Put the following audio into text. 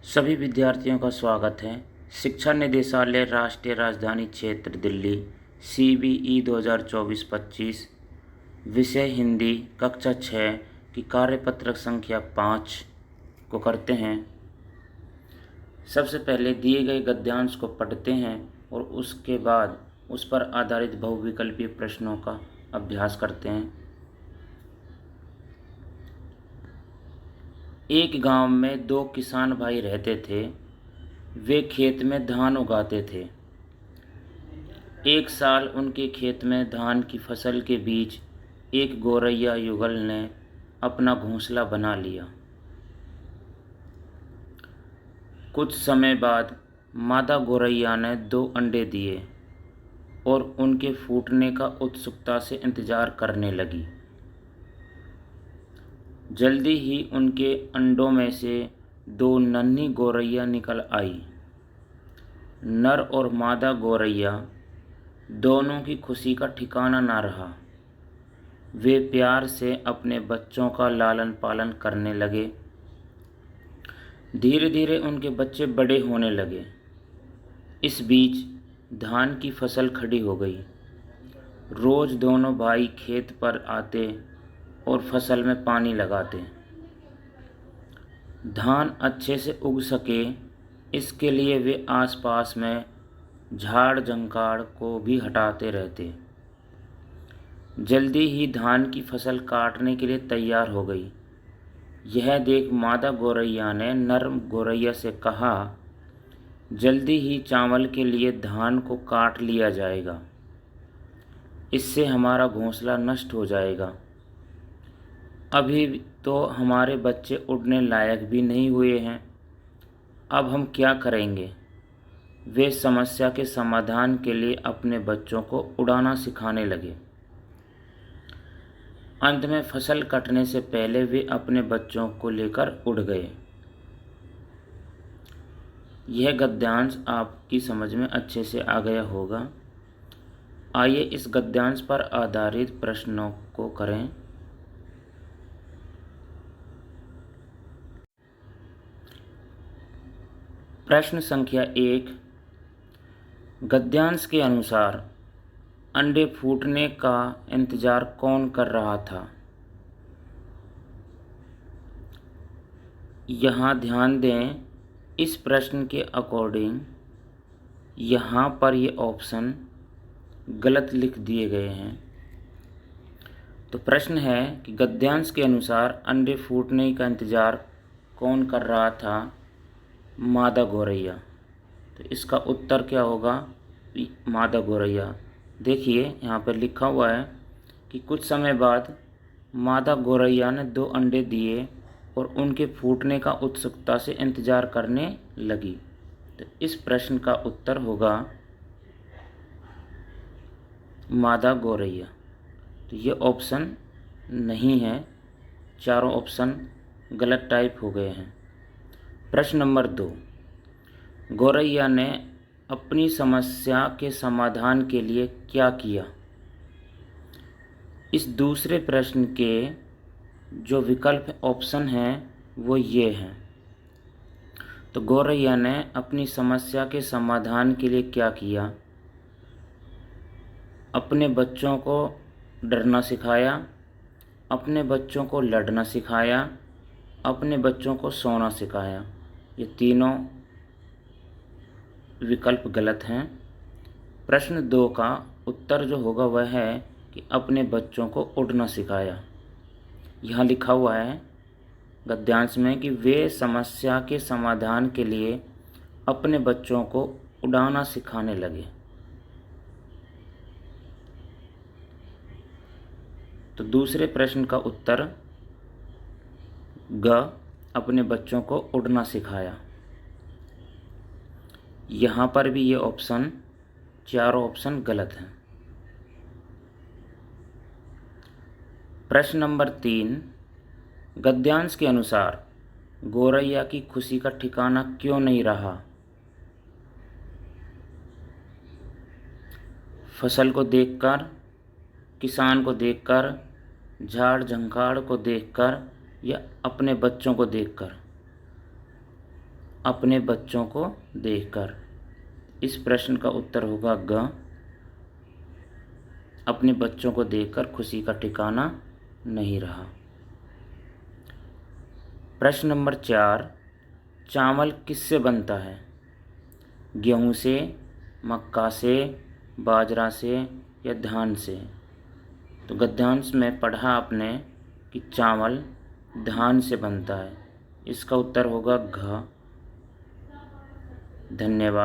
सभी विद्यार्थियों का स्वागत है। शिक्षा निदेशालय राष्ट्रीय राजधानी क्षेत्र दिल्ली CBE 2024-25 विषय हिंदी कक्षा 6 की कार्यपत्रक संख्या 5 को करते हैं। सबसे पहले दिए गए गद्यांश को पढ़ते हैं और उसके बाद उस पर आधारित बहुविकल्पीय प्रश्नों का अभ्यास करते हैं। एक गांव में 2 किसान भाई रहते थे। वे खेत में धान उगाते थे। एक साल उनके खेत में धान की फसल के बीच एक गौरैया युगल ने अपना घोंसला बना लिया। कुछ समय बाद मादा गौरैया ने 2 अंडे दिए और उनके फूटने का उत्सुकता से इंतजार करने लगी। जल्दी ही उनके अंडों में से 2 नन्ही गौरैया निकल आई। नर और मादा गौरैया दोनों की खुशी का ठिकाना ना रहा। वे प्यार से अपने बच्चों का लालन पालन करने लगे। धीरे धीरे उनके बच्चे बड़े होने लगे। इस बीच धान की फसल खड़ी हो गई। रोज दोनों भाई खेत पर आते और फसल में पानी लगाते। धान अच्छे से उग सके इसके लिए वे आसपास में झाड़ झंकाड़ को भी हटाते रहते। जल्दी ही धान की फसल काटने के लिए तैयार हो गई। यह देख मादा गौरैया ने नर गौरैया से कहा, जल्दी ही चावल के लिए धान को काट लिया जाएगा, इससे हमारा घोंसला नष्ट हो जाएगा। अभी तो हमारे बच्चे उड़ने लायक भी नहीं हुए हैं। अब हम क्या करेंगे? वे समस्या के समाधान के लिए अपने बच्चों को उड़ाना सिखाने लगे। अंत में फसल कटने से पहले वे अपने बच्चों को लेकर उड़ गए। यह गद्यांश आपकी समझ में अच्छे से आ गया होगा। आइए इस गद्यांश पर आधारित प्रश्नों को करें। प्रश्न संख्या 1, गद्यांश के अनुसार अंडे फूटने का इंतजार कौन कर रहा था? यहाँ ध्यान दें, इस प्रश्न के अकॉर्डिंग यहाँ पर ये ऑप्शन गलत लिख दिए गए हैं। तो प्रश्न है कि गद्यांश के अनुसार अंडे फूटने का इंतजार कौन कर रहा था? मादा गौरैया। तो इसका उत्तर क्या होगा? मादा गौरैया। देखिए यहाँ पर लिखा हुआ है कि कुछ समय बाद मादा गौरैया ने 2 अंडे दिए और उनके फूटने का उत्सुकता से इंतजार करने लगी। तो इस प्रश्न का उत्तर होगा मादा गौरैया। तो ये ऑप्शन नहीं है, चारों ऑप्शन गलत टाइप हो गए हैं। प्रश्न नंबर 2, गौरैया ने अपनी समस्या के समाधान के लिए क्या किया? इस दूसरे प्रश्न के जो विकल्प ऑप्शन हैं वो ये हैं। तो गौरैया ने अपनी समस्या के समाधान के लिए क्या किया? अपने बच्चों को डरना सिखाया, अपने बच्चों को लड़ना सिखाया, अपने बच्चों को सोना सिखाया। ये तीनों विकल्प गलत हैं। प्रश्न 2 का उत्तर जो होगा वह है कि अपने बच्चों को उड़ना सिखाया। यहाँ लिखा हुआ है गद्यांश में कि वे समस्या के समाधान के लिए अपने बच्चों को उड़ाना सिखाने लगे। तो दूसरे प्रश्न का उत्तर ग, अपने बच्चों को उड़ना सिखाया। यहाँ पर भी ये ऑप्शन, चारों ऑप्शन गलत हैं। प्रश्न नंबर 3, गद्यांश के अनुसार गौरैया की खुशी का ठिकाना क्यों नहीं रहा? फसल को देखकर, किसान को देखकर, झाड़ झंकाड़ को देखकर या अपने बच्चों को देखकर? अपने बच्चों को देखकर। इस प्रश्न का उत्तर होगा ग। अपने बच्चों को देखकर खुशी का ठिकाना नहीं रहा। प्रश्न नंबर 4, चावल किससे बनता है? गेहूं से, मक्का से, बाजरा से या धान से? तो गद्यांश में पढ़ा आपने कि चावल धान से बनता है। इसका उत्तर होगा घ। धन्यवाद।